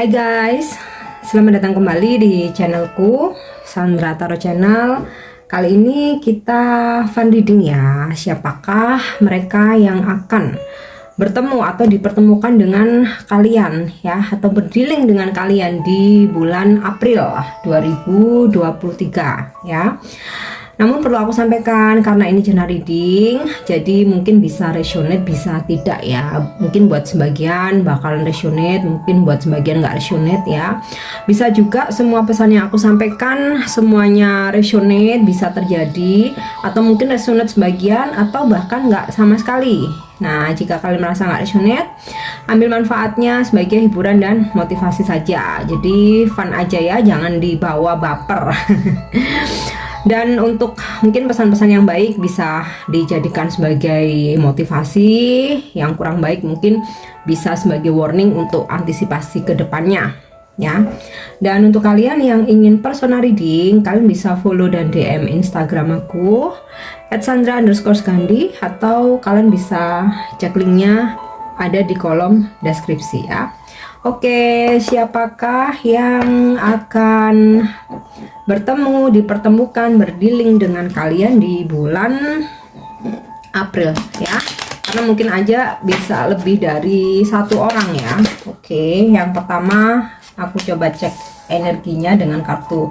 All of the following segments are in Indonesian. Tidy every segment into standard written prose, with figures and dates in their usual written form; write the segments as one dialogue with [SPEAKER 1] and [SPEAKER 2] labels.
[SPEAKER 1] Hai guys, selamat datang kembali di channelku Sandra Tarot Channel. Kali ini kita fun reading ya. Siapakah mereka yang akan bertemu atau dipertemukan dengan kalian ya, atau berdealing dengan kalian di bulan April 2023 ya. Namun perlu aku sampaikan, karena ini general reading, jadi mungkin bisa resonate, bisa tidak ya. Mungkin buat sebagian bakalan resonate, mungkin buat sebagian nggak resonate ya. Bisa juga semua pesan yang aku sampaikan semuanya resonate, bisa terjadi, atau mungkin resonate sebagian, atau bahkan nggak sama sekali. Nah, jika kalian merasa nggak resonate, ambil manfaatnya sebagai hiburan dan motivasi saja. Jadi fun aja ya, jangan dibawa baper. Dan untuk mungkin pesan-pesan yang baik bisa dijadikan sebagai motivasi, yang kurang baik mungkin bisa sebagai warning untuk antisipasi ke depannya ya. Dan untuk kalian yang ingin personal reading, kalian bisa follow dan DM Instagram aku @sandra_gandhi, atau kalian bisa cek linknya ada di kolom deskripsi ya. Oke, siapakah yang akan bertemu, dipertemukan, berdealing dengan kalian di bulan April ya? Karena mungkin aja bisa lebih dari satu orang ya. Oke, yang pertama aku coba cek energinya dengan kartu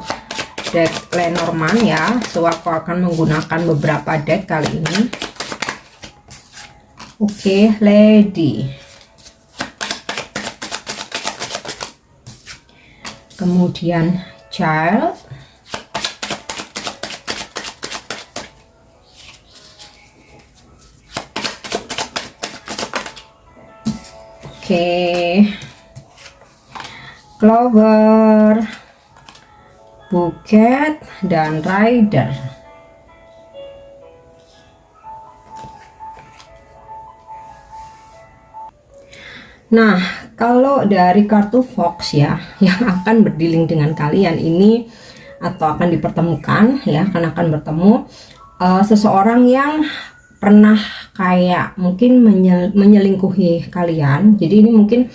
[SPEAKER 1] deck Lenormand ya. So aku akan menggunakan beberapa deck kali ini. Oke, Lady. Kemudian Child. Oke. Clover, Bouquet, dan Rider. Nah, kalau dari kartu Fox ya, yang akan berdealing dengan kalian ini atau akan dipertemukan ya, akan bertemu seseorang yang pernah kayak mungkin menyelingkuhi kalian. Jadi ini mungkin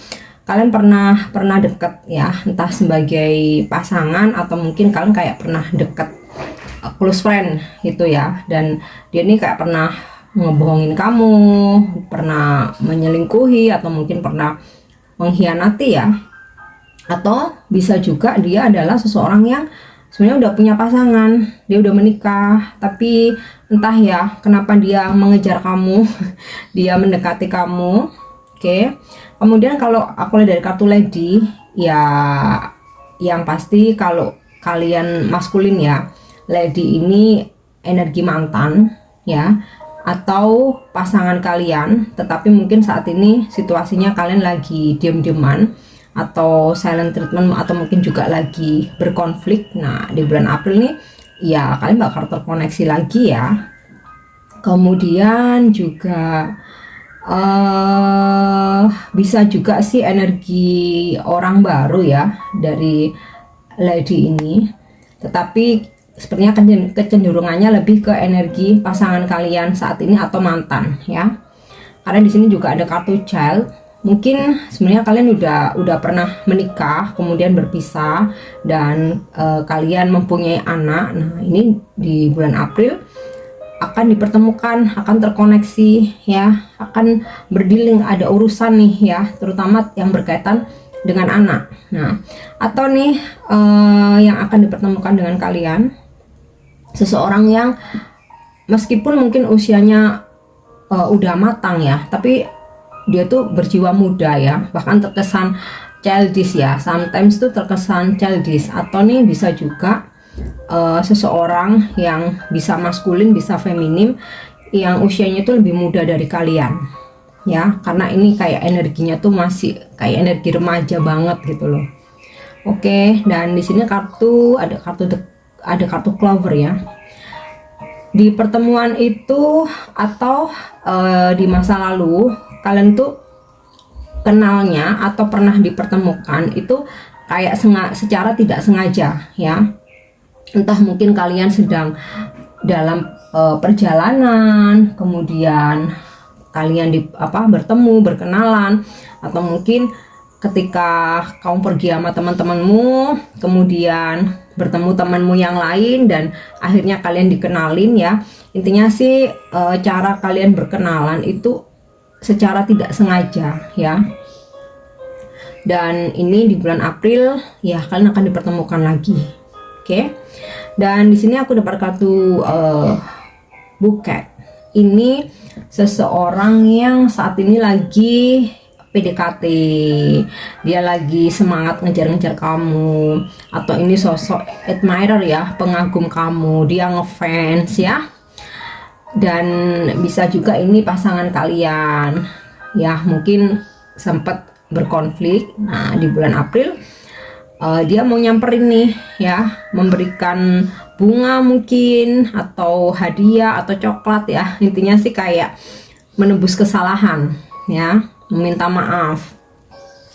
[SPEAKER 1] kalian pernah deket ya, entah sebagai pasangan atau mungkin kalian kayak pernah deket close friend gitu ya. Dan dia ini kayak pernah ngebohongin kamu, pernah menyelingkuhi, atau mungkin pernah mengkhianati ya. Atau bisa juga dia adalah seseorang yang sebenarnya udah punya pasangan, dia udah menikah, tapi entah ya kenapa dia mengejar kamu, dia mendekati kamu. Oke. Kemudian kalau aku lihat dari kartu Lady ya, yang pasti kalau kalian maskulin ya, Lady ini energi mantan ya, atau pasangan kalian, tetapi mungkin saat ini situasinya kalian lagi diem-dieman atau silent treatment, atau mungkin juga lagi berkonflik. Nah, di bulan April nih ya kalian bakal terkoneksi lagi ya. Kemudian juga bisa juga sih energi orang baru ya dari Lady ini, tetapi sepertinya kecenderungannya lebih ke energi pasangan kalian saat ini atau mantan ya. Karena di sini juga ada kartu Child. Mungkin sebenarnya kalian udah pernah menikah, kemudian berpisah, dan kalian mempunyai anak. Nah, ini di bulan April akan dipertemukan, akan terkoneksi ya, akan berdealing, ada urusan nih ya, terutama yang berkaitan dengan anak. Nah, atau nih yang akan dipertemukan dengan kalian, seseorang yang meskipun mungkin usianya udah matang ya, tapi dia tuh berjiwa muda ya, bahkan terkesan childish ya, sometimes tuh terkesan childish. Atau nih bisa juga seseorang yang bisa maskulin, bisa feminim, yang usianya tuh lebih muda dari kalian ya, karena ini kayak energinya tuh masih kayak energi remaja banget gitu loh. Oke, dan di sini ada kartu Clover ya. Di pertemuan itu atau di masa lalu kalian tuh kenalnya atau pernah dipertemukan itu kayak secara tidak sengaja ya. Entah mungkin kalian sedang dalam perjalanan, kemudian kalian bertemu, berkenalan, atau mungkin ketika kamu pergi sama teman-temanmu, kemudian bertemu temanmu yang lain dan akhirnya kalian dikenalin ya. Intinya sih cara kalian berkenalan itu secara tidak sengaja ya. Dan ini di bulan April ya kalian akan dipertemukan lagi. Oke. Dan di sini aku dapat kartu buket. Ini seseorang yang saat ini lagi PDKT, dia lagi semangat ngejar-ngejar kamu, atau ini sosok admirer ya, pengagum kamu, dia ngefans ya. Dan bisa juga ini pasangan kalian ya, mungkin sempat berkonflik. Nah di bulan April dia mau nyamperin nih ya, memberikan bunga mungkin, atau hadiah, atau coklat ya. Intinya sih kayak menebus kesalahan ya, meminta maaf.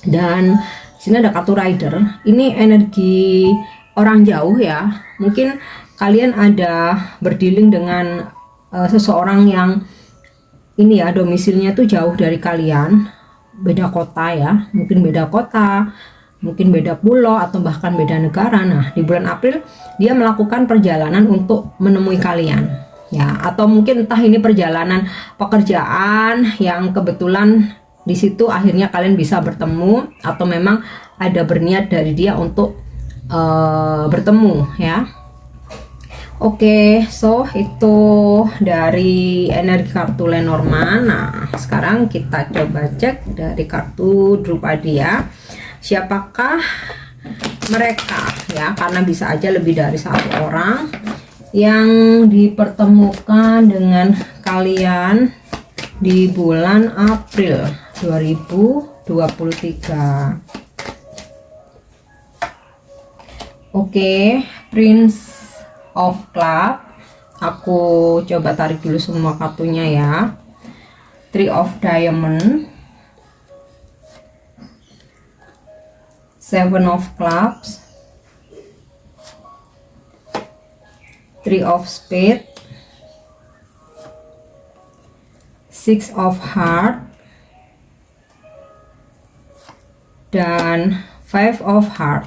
[SPEAKER 1] Dan sini ada kartu rider. Ini energi orang jauh ya. Mungkin kalian ada berdealing dengan seseorang yang ini ya, domisilinya tuh jauh dari kalian, beda kota ya. Mungkin beda kota, mungkin beda pulau, atau bahkan beda negara. Nah di bulan April dia melakukan perjalanan untuk menemui kalian ya, atau mungkin entah ini perjalanan pekerjaan yang kebetulan di situ akhirnya kalian bisa bertemu, atau memang ada berniat dari dia untuk bertemu ya. Oke, so itu dari energi kartu Lenormand. Nah sekarang kita coba cek dari kartu Drupadia, siapakah mereka ya, karena bisa aja lebih dari satu orang yang dipertemukan dengan kalian di bulan April 2023. Oke, Prince of Club. Aku coba tarik dulu semua kartunya ya. Three of Diamond, Seven of Clubs, Three of Spades, Six of Heart, dan Five of Heart.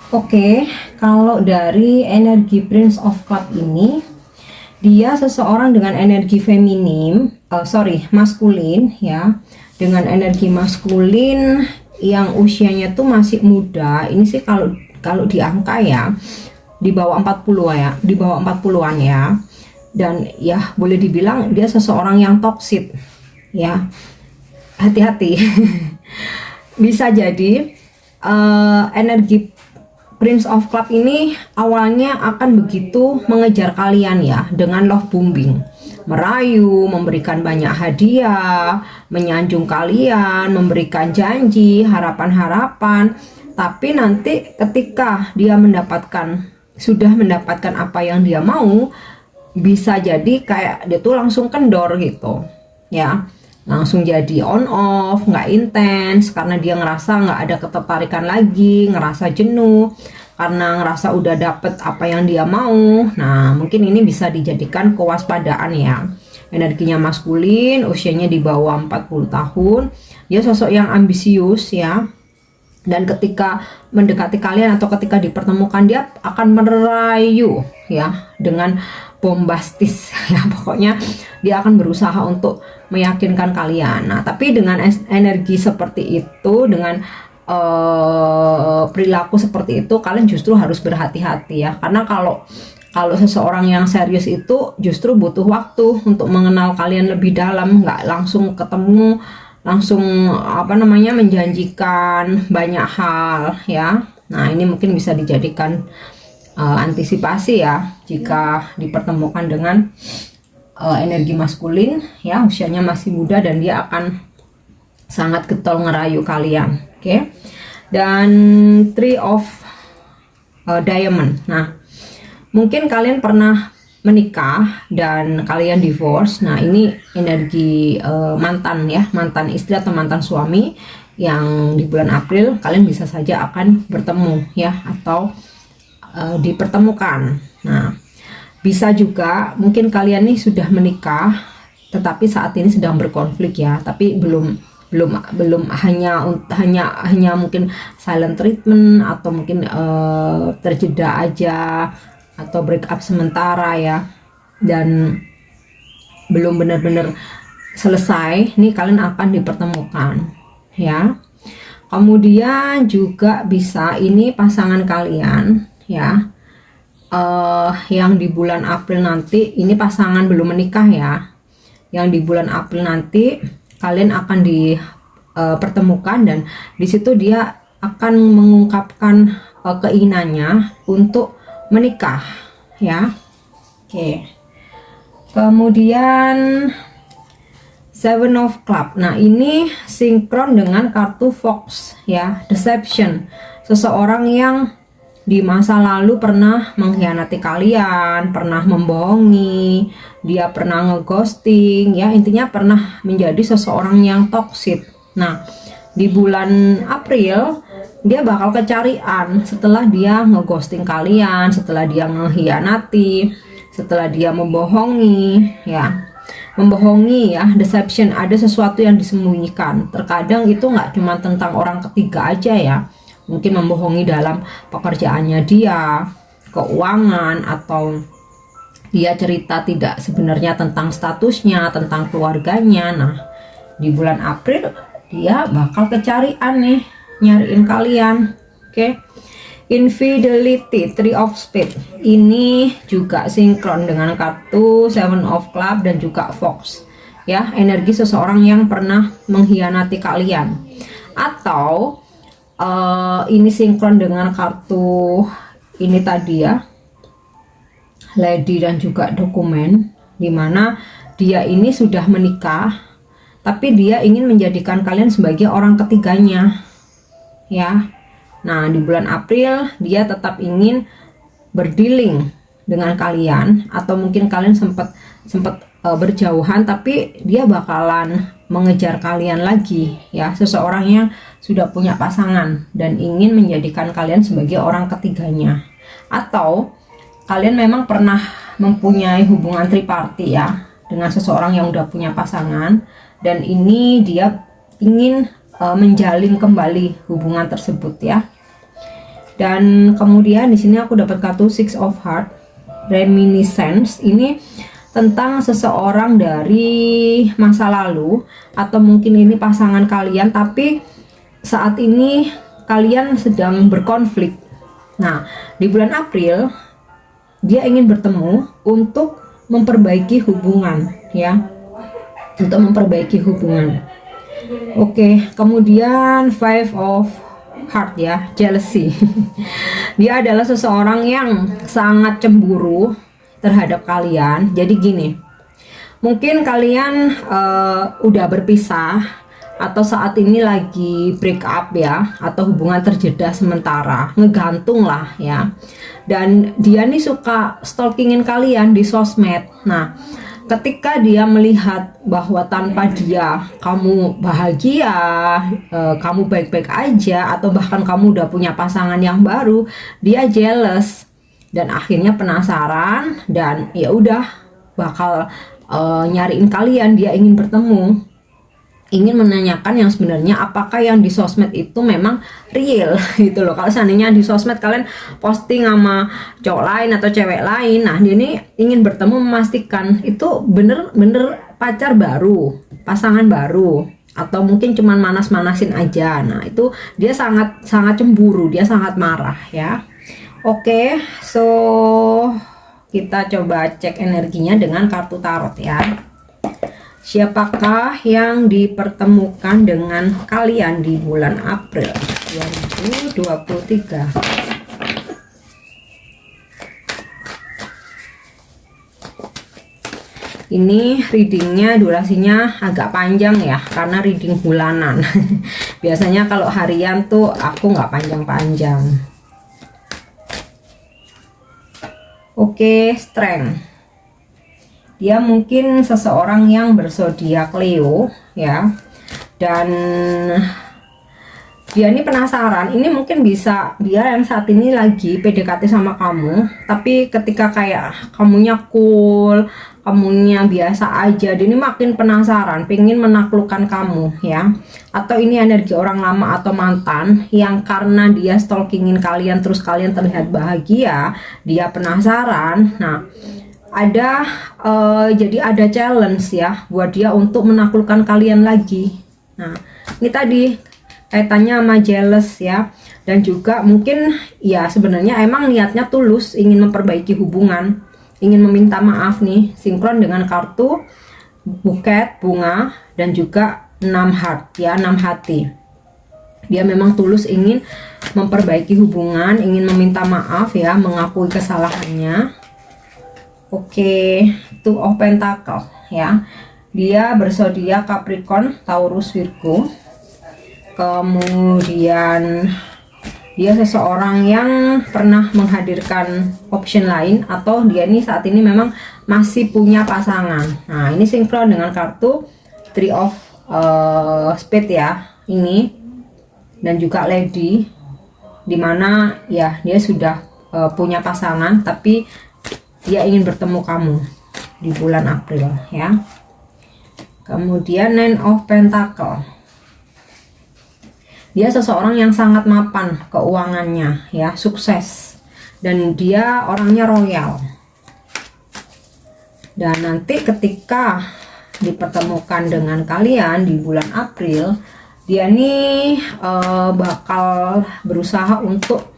[SPEAKER 1] Oke, kalau dari energi Prince of Cup ini, dia seseorang dengan energi feminim, maskulin ya, dengan energi maskulin yang usianya tuh masih muda. Ini sih kalau di angka ya di bawah 40 ya, di bawah 40-an ya. Dan ya boleh dibilang dia seseorang yang toksik ya. Hati-hati. Bisa jadi energi Prince of Club ini awalnya akan begitu mengejar kalian ya, dengan love bombing, merayu, memberikan banyak hadiah, menyanjung kalian, memberikan janji, harapan-harapan. Tapi nanti ketika dia sudah mendapatkan apa yang dia mau, bisa jadi kayak dia tuh langsung kendor gitu ya, langsung jadi on off, nggak intens, karena dia ngerasa nggak ada ketertarikan lagi, ngerasa jenuh karena ngerasa udah dapet apa yang dia mau. Nah mungkin ini bisa dijadikan kewaspadaan ya. Energinya maskulin, usianya di bawah 40 tahun, dia sosok yang ambisius ya. Dan ketika mendekati kalian atau ketika dipertemukan, dia akan merayu ya dengan bombastis ya, pokoknya dia akan berusaha untuk meyakinkan kalian. Nah tapi dengan energi seperti itu, dengan perilaku seperti itu, kalian justru harus berhati-hati ya, karena kalau seseorang yang serius itu justru butuh waktu untuk mengenal kalian lebih dalam, nggak langsung ketemu langsung menjanjikan banyak hal ya. Nah ini mungkin bisa dijadikan antisipasi ya, jika dipertemukan dengan energi maskulin ya, usianya masih muda dan dia akan sangat getol ngerayu kalian. Oke. Dan Three of Diamond. Nah mungkin kalian pernah menikah dan kalian divorce. Nah ini energi mantan ya, mantan istri atau mantan suami yang di bulan April kalian bisa saja akan bertemu ya, atau dipertemukan. Nah bisa juga mungkin kalian nih sudah menikah tetapi saat ini sedang berkonflik ya, tapi belum belum belum hanya mungkin silent treatment atau mungkin terjeda aja atau break up sementara ya, dan belum benar-benar selesai. Nih kalian akan dipertemukan ya. Kemudian juga bisa ini pasangan kalian ya, yang di bulan April nanti, ini pasangan belum menikah ya, yang di bulan April nanti kalian akan dipertemukan, dan di situ dia akan mengungkapkan keinginannya untuk menikah ya. Oke. Kemudian Seven of Club. Nah, ini sinkron dengan kartu Fox ya, deception. Seseorang yang di masa lalu pernah mengkhianati kalian, pernah membohongi, dia pernah ngeghosting ya, intinya pernah menjadi seseorang yang toksik. Nah, di bulan April dia bakal kecarian setelah dia ngeghosting kalian, setelah dia mengkhianati, setelah dia membohongi ya. Membohongi ya, deception, ada sesuatu yang disembunyikan. Terkadang itu nggak cuma tentang orang ketiga aja ya, mungkin membohongi dalam pekerjaannya dia, keuangan, atau dia cerita tidak sebenarnya tentang statusnya, tentang keluarganya. Nah, di bulan April dia bakal kecarian nih, nyariin kalian. Oke. Infidelity, Three of Spades, ini juga sinkron dengan kartu Seven of Club dan juga Fox ya, energi seseorang yang pernah mengkhianati kalian, atau ini sinkron dengan kartu ini tadi ya, Lady dan juga dokumen, dimana dia ini sudah menikah tapi dia ingin menjadikan kalian sebagai orang ketiganya ya. Nah, di bulan April dia tetap ingin berdealing dengan kalian, atau mungkin kalian sempat berjauhan, tapi dia bakalan mengejar kalian lagi ya, seseorang yang sudah punya pasangan dan ingin menjadikan kalian sebagai orang ketiganya. Atau kalian memang pernah mempunyai hubungan triparty ya dengan seseorang yang udah punya pasangan, dan ini dia ingin menjalin kembali hubungan tersebut ya. Dan kemudian di sini aku dapat kartu Six of Hearts, reminiscence, ini tentang seseorang dari masa lalu, atau mungkin ini pasangan kalian tapi saat ini kalian sedang berkonflik. Nah, di bulan April dia ingin bertemu untuk memperbaiki hubungan ya, untuk memperbaiki hubungan. Oke, kemudian Five of Heart ya, jealousy. Dia adalah seseorang yang sangat cemburu terhadap kalian. Jadi gini, mungkin kalian udah berpisah, atau saat ini lagi break up ya, atau hubungan terjeda sementara, ngegantung lah ya. Dan dia nih suka stalkingin kalian di sosmed. Nah, ketika dia melihat bahwa tanpa dia kamu bahagia, kamu baik-baik aja, atau bahkan kamu udah punya pasangan yang baru, dia jealous dan akhirnya penasaran, dan ya udah bakal nyariin kalian. Dia ingin bertemu, ingin menanyakan yang sebenarnya apakah yang di sosmed itu memang real gitu loh. Kalau seandainya di sosmed kalian posting sama cowok lain atau cewek lain, nah dia ini ingin bertemu, memastikan itu bener-bener pacar baru, pasangan baru, atau mungkin cuman manas-manasin aja. Nah, itu dia sangat cemburu, dia sangat marah ya. Oke, so kita coba cek energinya dengan kartu tarot ya. Siapakah yang dipertemukan dengan kalian di bulan April 2023? Ini readingnya durasinya agak panjang ya, karena reading bulanan. Biasanya kalau harian tuh aku nggak panjang-panjang. Oke, strength. Dia mungkin seseorang yang berzodiak Leo ya, dan dia ini penasaran. Ini mungkin bisa dia yang saat ini lagi PDKT sama kamu, tapi ketika kayak kamunya cool, kamunya biasa aja, dia ini makin penasaran, pengen menaklukkan kamu ya. Atau ini energi orang lama atau mantan yang karena dia stalkingin kalian terus kalian terlihat bahagia, dia penasaran. Nah, ada jadi ada challenge ya buat dia untuk menaklukkan kalian lagi. Nah, ini tadi kaitannya sama jealous ya, dan juga mungkin ya sebenarnya emang niatnya tulus ingin memperbaiki hubungan, ingin meminta maaf nih, sinkron dengan kartu buket bunga dan juga 6 heart ya, 6 hati. Dia memang tulus ingin memperbaiki hubungan, ingin meminta maaf ya, mengakui kesalahannya. Oke, Two of Pentacle ya. Dia berzodiak Capricorn, Taurus, Virgo. Kemudian dia seseorang yang pernah menghadirkan option lain, atau dia ini saat ini memang masih punya pasangan. Nah, ini sinkron dengan kartu Three of Spades ya, ini, dan juga Lady, dimana ya dia sudah punya pasangan, tapi dia ingin bertemu kamu di bulan April ya. Kemudian Nine of Pentacle. Dia seseorang yang sangat mapan keuangannya ya, sukses, dan dia orangnya royal. Dan nanti ketika dipertemukan dengan kalian di bulan April, dia nih bakal berusaha untuk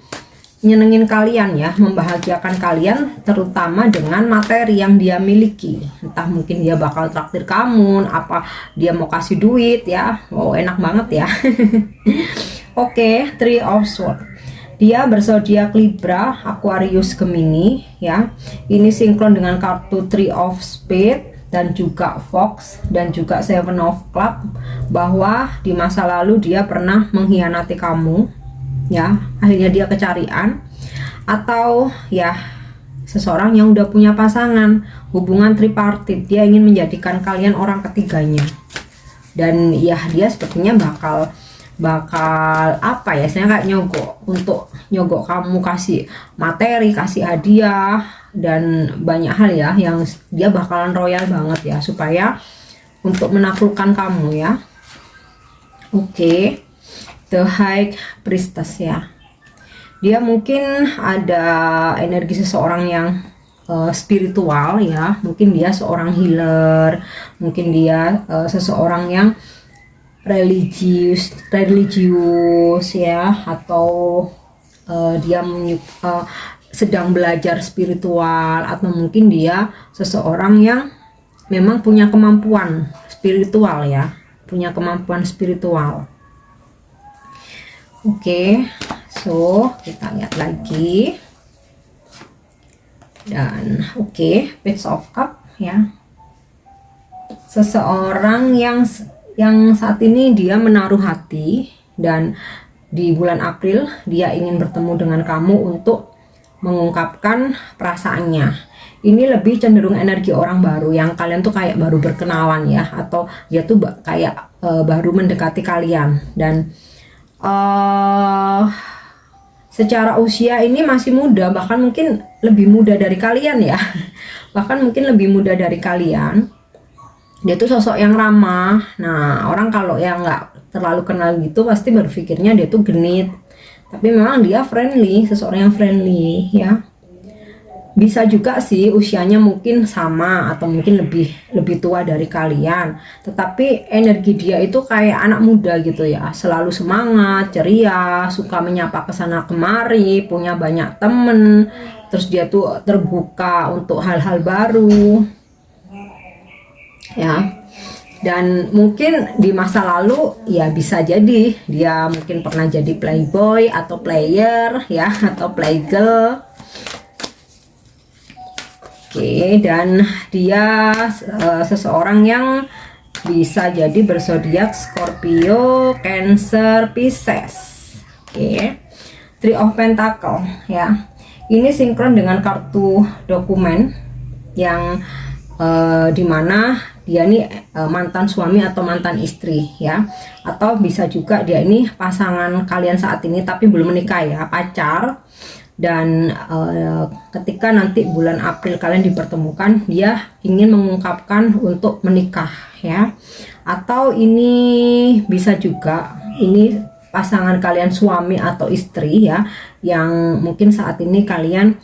[SPEAKER 1] nyenengin kalian ya, membahagiakan kalian, terutama dengan materi yang dia miliki. Entah mungkin dia bakal traktir kamu, apa dia mau kasih duit ya. Wow, enak banget ya. Oke, Three of Swords. Dia berzodiak Libra, Aquarius, Gemini ya. Ini sinkron dengan kartu Three of Spades dan juga Fox dan juga Seven of Club, bahwa di masa lalu dia pernah mengkhianati kamu ya, akhirnya dia kecarian. Atau ya seseorang yang udah punya pasangan, hubungan tripartit, dia ingin menjadikan kalian orang ketiganya. Dan ya dia sepertinya bakal apa ya, saya kayak nyogok kamu, kasih materi, kasih hadiah, dan banyak hal ya, yang dia bakalan royal banget ya, supaya untuk menaklukkan kamu ya. Oke, The High Priestess ya. Dia mungkin ada energi seseorang yang spiritual ya, mungkin dia seorang healer, mungkin dia seseorang yang religius ya, atau dia sedang belajar spiritual, atau mungkin dia seseorang yang memang punya kemampuan spiritual ya, punya kemampuan spiritual. Oke, so kita lihat lagi. Dan oke, Page of Cup ya. Seseorang yang saat ini dia menaruh hati, dan di bulan April dia ingin bertemu dengan kamu untuk mengungkapkan perasaannya. Ini lebih cenderung energi orang baru, yang kalian tuh kayak baru berkenalan ya, atau dia tuh kayak baru mendekati kalian. Dan secara usia ini masih muda, bahkan mungkin lebih muda dari kalian ya. Bahkan mungkin lebih muda dari kalian. Dia tuh sosok yang ramah. Nah, orang kalau yang nggak terlalu kenal gitu pasti berpikirnya dia tuh genit, tapi memang dia friendly, seseorang yang friendly ya. Bisa juga sih usianya mungkin sama, atau mungkin lebih tua dari kalian, tetapi energi dia itu kayak anak muda gitu ya, selalu semangat, ceria, suka menyapa kesana kemari, punya banyak temen, terus dia tuh terbuka untuk hal-hal baru ya. Dan mungkin di masa lalu ya bisa jadi dia mungkin pernah jadi playboy atau player ya, atau playgirl. Oke, dan dia seseorang yang bisa jadi berzodiak Scorpio, Cancer, Pisces. Oke, Three of Pentacle ya. Ini sinkron dengan kartu dokumen, yang dimana dia ini mantan suami atau mantan istri ya, atau bisa juga dia ini pasangan kalian saat ini tapi belum menikah ya, pacar. Dan ketika nanti bulan April kalian dipertemukan, dia ingin mengungkapkan untuk menikah ya. Atau ini bisa juga ini pasangan kalian suami atau istri ya, yang mungkin saat ini kalian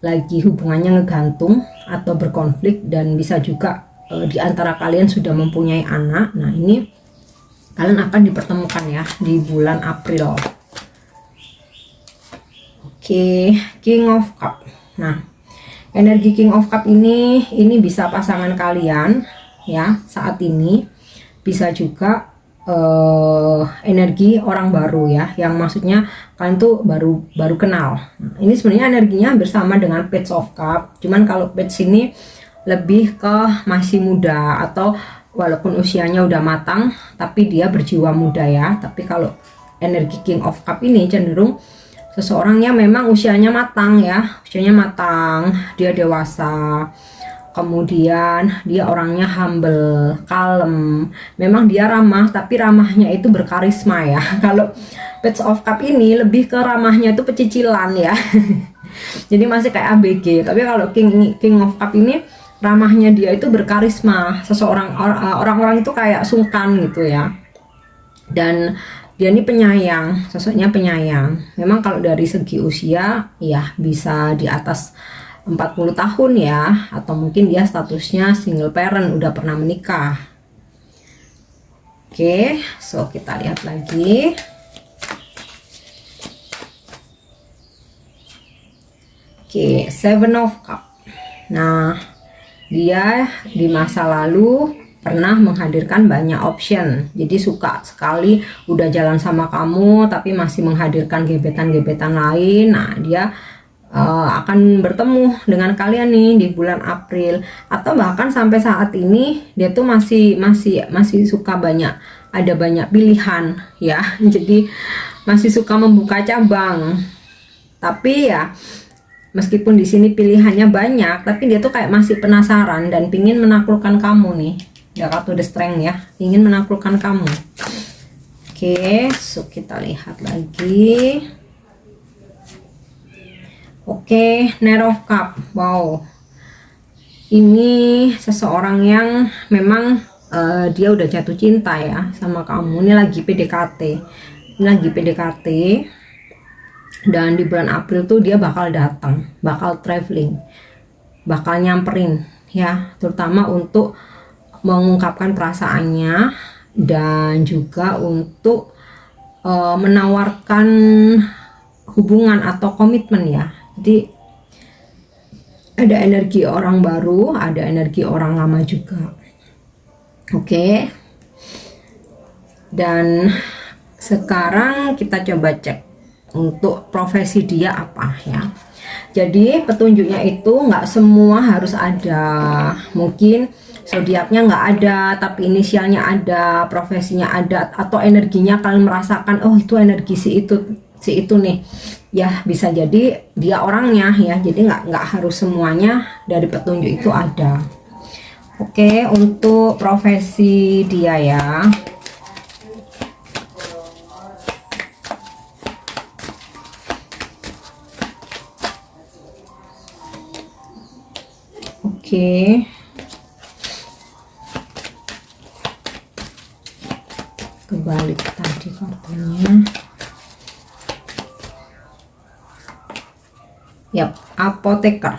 [SPEAKER 1] lagi hubungannya ngegantung atau berkonflik, dan bisa juga di antara kalian sudah mempunyai anak. Nah, ini kalian akan dipertemukan ya di bulan April. Oke, King of Cup. Nah, energi King of Cup ini bisa pasangan kalian ya saat ini, bisa juga energi orang baru ya, yang maksudnya kalian tuh baru kenal. Nah, ini sebenarnya energinya bersama dengan Page of Cup, cuman kalau Page ini lebih ke masih muda, atau walaupun usianya udah matang tapi dia berjiwa muda ya. Tapi kalau energi King of Cup ini cenderung seseorang yang memang usianya matang ya, dia dewasa. Kemudian dia orangnya humble, kalem. Memang dia ramah, tapi ramahnya itu berkarisma ya. Kalau Page of Cup ini lebih ke ramahnya itu pecicilan ya. Jadi masih kayak ABG. Tapi kalau King of Cup ini ramahnya dia itu berkarisma. Orang-orang itu kayak sungkan gitu ya. Dan dia ini penyayang, sosoknya penyayang. Memang kalau dari segi usia ya bisa di atas 40 tahun ya, atau mungkin dia statusnya single parent, udah pernah menikah. Oke, so kita lihat lagi. Oke, Seven of Cup. Nah, dia di masa lalu pernah menghadirkan banyak option, jadi suka sekali udah jalan sama kamu tapi masih menghadirkan gebetan-gebetan lain. Nah, dia akan bertemu dengan kalian nih di bulan April, atau bahkan sampai saat ini dia tuh masih suka ada banyak pilihan ya. Jadi masih suka membuka cabang, tapi ya meskipun di sini pilihannya banyak, tapi dia tuh kayak masih penasaran dan pingin menaklukkan kamu nih. Ya, kartu The Strength ya, ingin menaklukkan kamu. Oke, so kita lihat lagi. Oke, Knight of Cup. Wow, ini seseorang yang memang dia udah jatuh cinta ya sama kamu. Ini lagi PDKT, dan di bulan April tuh dia bakal datang, bakal traveling, bakal nyamperin ya, terutama untuk mengungkapkan perasaannya dan juga untuk menawarkan hubungan atau komitmen ya. Jadi ada energi orang baru, ada energi orang lama juga. Oke. Dan sekarang kita coba cek untuk profesi dia apa ya. Jadi petunjuknya itu nggak semua harus ada. Mungkin zodiaknya nggak ada tapi inisialnya ada, profesinya ada, atau energinya kalian merasakan oh itu energi si itu nih ya, bisa jadi dia orangnya ya. Jadi nggak harus semuanya dari petunjuk itu ada. Oke, untuk profesi dia ya. Oke, kebalik tadi kartunya. Yap, apoteker.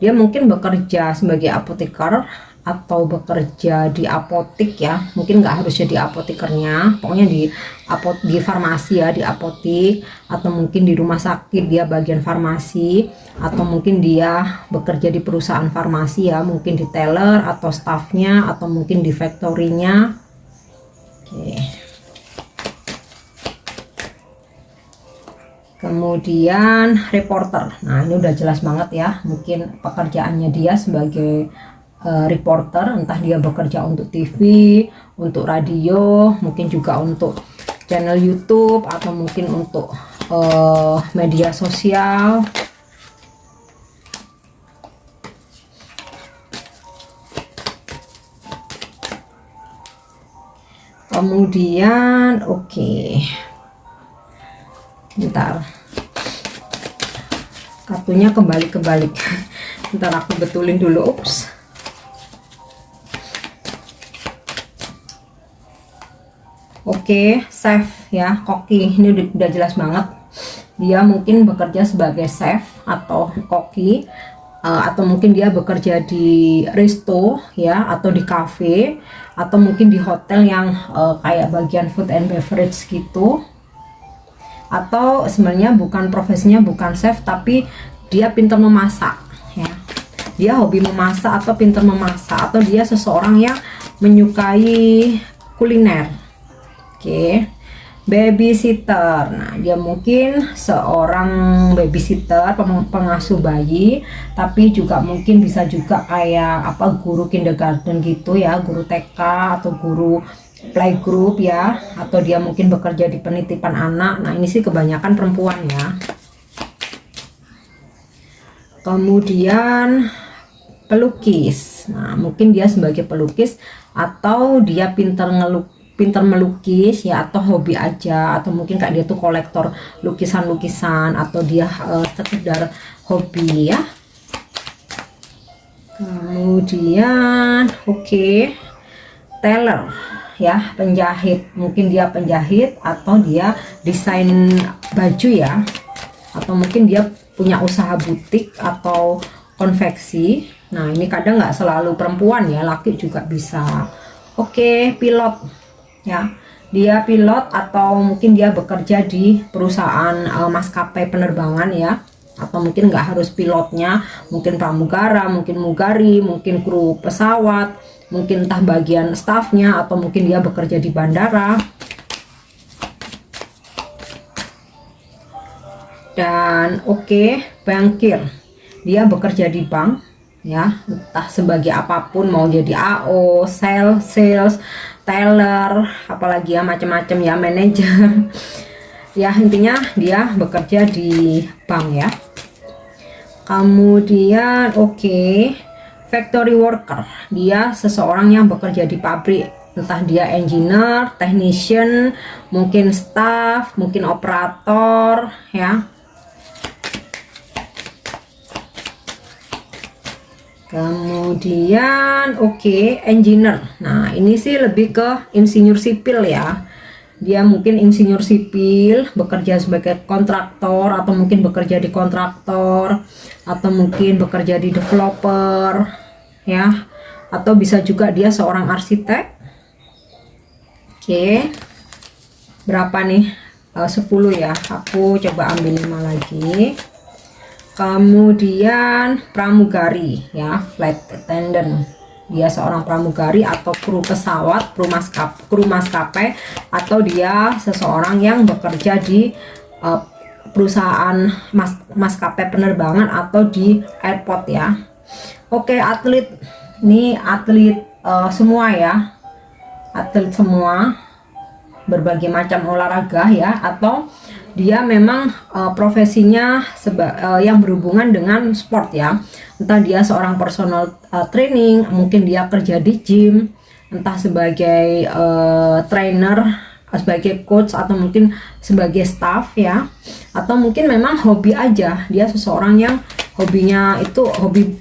[SPEAKER 1] Dia mungkin bekerja sebagai apoteker atau bekerja di apotik ya. Mungkin nggak harus jadi apotekernya, pokoknya di farmasi ya, di apotik, atau mungkin di rumah sakit dia bagian farmasi, atau mungkin dia bekerja di perusahaan farmasi ya, mungkin di teller atau staffnya, atau mungkin di factory-nya. Oke. Kemudian reporter. Nah, ini udah jelas banget ya, mungkin pekerjaannya dia sebagai reporter, entah dia bekerja untuk TV, untuk radio, mungkin juga untuk channel YouTube, atau mungkin untuk media sosial. Kemudian oke. Bentar. kartunya kebalik. Ntar aku betulin dulu. Ups. Oke, chef ya, koki. Ini udah jelas banget. Dia mungkin bekerja sebagai chef atau koki, atau mungkin dia bekerja di resto ya, atau di cafe, atau mungkin di hotel yang kayak bagian food and beverage gitu. Atau sebenarnya bukan profesinya, bukan chef, tapi dia pintar memasak ya. Dia hobi memasak atau pintar memasak, atau dia seseorang yang menyukai kuliner. Oke. Babysitter. Nah, dia mungkin seorang babysitter, pengasuh bayi, tapi juga mungkin bisa juga kayak apa, guru kindergarten gitu ya, guru TK atau guru playgroup ya, atau dia mungkin bekerja di penitipan anak. Nah, ini sih kebanyakan perempuan ya. Kemudian pelukis. Nah, mungkin dia sebagai pelukis, atau dia pintar melukis ya, atau hobi aja, atau mungkin kayak dia tuh kolektor lukisan-lukisan, atau dia sekedar hobi ya. Kemudian tailor ya, penjahit. Mungkin dia penjahit, atau dia desain baju ya, atau mungkin dia punya usaha butik atau konveksi. Nah, ini kadang nggak selalu perempuan ya, laki juga bisa. Pilot ya, dia pilot, atau mungkin dia bekerja di perusahaan maskapai penerbangan ya, atau mungkin nggak harus pilotnya, mungkin pramugara, mungkin mugari, mungkin kru pesawat, mungkin entah bagian stafnya, atau mungkin dia bekerja di bandara. Dan bankir, dia bekerja di bank ya, entah sebagai apapun, mau jadi AO, sales, teller, apalagi ya, macam-macam ya, manajer. Ya, intinya dia bekerja di bank ya. Kemudian factory worker, dia seseorang yang bekerja di pabrik, entah dia engineer, technician, mungkin staff, mungkin operator ya. Kemudian engineer. Nah, ini sih lebih ke insinyur sipil ya. Dia mungkin insinyur sipil, bekerja sebagai kontraktor, atau mungkin bekerja di kontraktor, atau mungkin bekerja di developer ya, atau bisa juga dia seorang arsitek. Berapa nih? 10 ya. Aku coba ambil 5 lagi. Kemudian pramugari ya, flight attendant. Dia seorang pramugari atau kru pesawat, kru maskapai, atau dia seseorang yang bekerja di perusahaan maskapai penerbangan atau di airport ya. Atlet. Ini atlet semua ya. Atlet semua, berbagai macam olahraga ya, atau dia memang profesinya yang berhubungan dengan sport ya. Entah dia seorang personal training, mungkin dia kerja di gym, entah sebagai trainer, sebagai coach, atau mungkin sebagai staff ya, atau mungkin memang hobi aja. Dia seseorang yang hobinya itu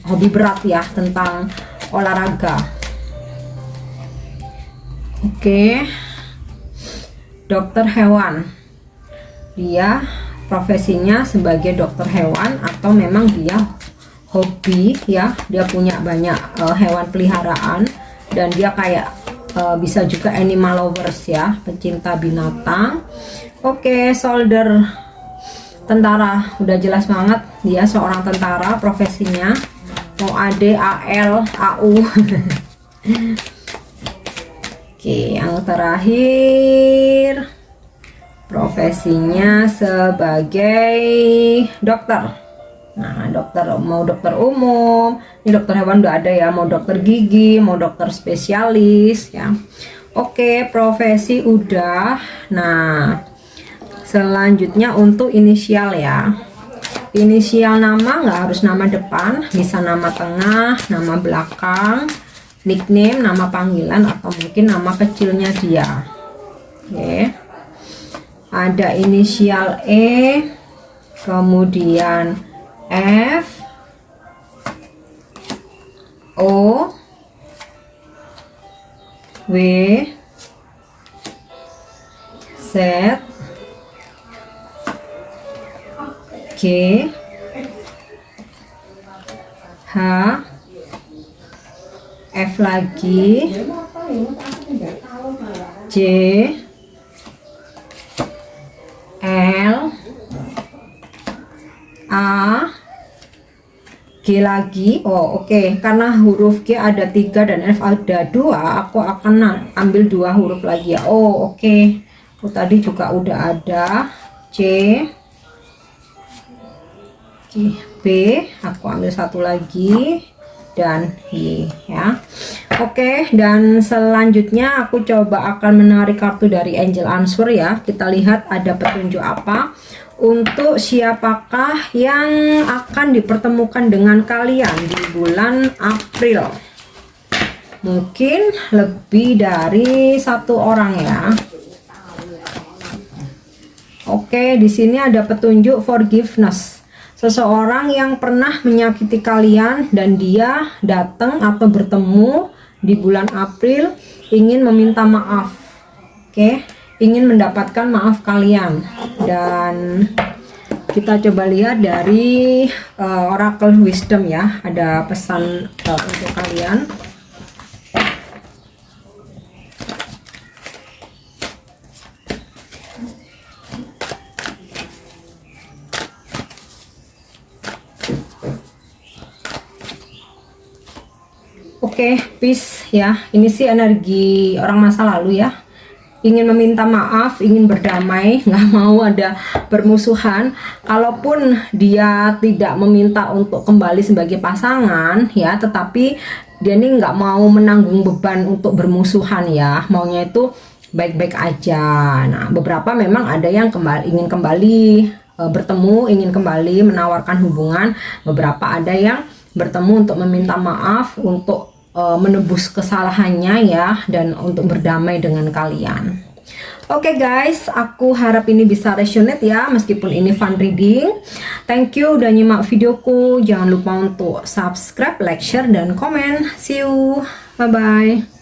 [SPEAKER 1] hobi berat ya, tentang olahraga. Dokter hewan, dia profesinya sebagai dokter hewan, atau memang dia hobi ya, dia punya banyak hewan peliharaan, dan dia kayak bisa juga animal lovers ya, pecinta binatang. Soldier, tentara, udah jelas banget, dia seorang tentara profesinya, mau AD, AL, AU. Yang terakhir profesinya sebagai dokter. Nah, mau dokter umum, ini dokter hewan udah ada ya, mau dokter gigi, mau dokter spesialis ya. Profesi udah. Nah, selanjutnya untuk inisial ya. Inisial nama nggak harus nama depan, bisa nama tengah, nama belakang, nickname, nama panggilan, atau mungkin nama kecilnya dia. Ada inisial E, kemudian F O W Z G H F lagi J L A G lagi. Oh oke, karena huruf G ada 3 dan F ada 2, aku akan ambil 2 huruf lagi ya. Oh oke, tadi juga udah ada C B, aku ambil satu lagi dan Y ya. Oke, dan selanjutnya aku coba akan menarik kartu dari Angel Answer ya. Kita lihat ada petunjuk apa untuk siapakah yang akan dipertemukan dengan kalian di bulan April. Mungkin lebih dari 1 orang ya. Oke, di sini ada petunjuk forgiveness. Seseorang yang pernah menyakiti kalian dan dia datang atau bertemu di bulan April ingin meminta maaf. Oke, ingin mendapatkan maaf kalian. Dan kita coba lihat dari Oracle Wisdom ya, ada pesan untuk kalian. Oke, peace ya. Ini sih energi orang masa lalu ya. Ingin meminta maaf, ingin berdamai, nggak mau ada bermusuhan. Kalaupun dia tidak meminta untuk kembali sebagai pasangan ya, tetapi dia ini nggak mau menanggung beban untuk bermusuhan ya. Maunya itu baik-baik aja. Nah, beberapa memang ada yang ingin kembali bertemu, ingin kembali menawarkan hubungan. Beberapa ada yang bertemu untuk meminta maaf, untuk menebus kesalahannya ya, dan untuk berdamai dengan kalian. Oke guys, aku harap ini bisa resonate ya, meskipun ini fun reading. Thank you udah nyimak videoku. Jangan lupa untuk subscribe, like, share, dan komen. See you, bye bye.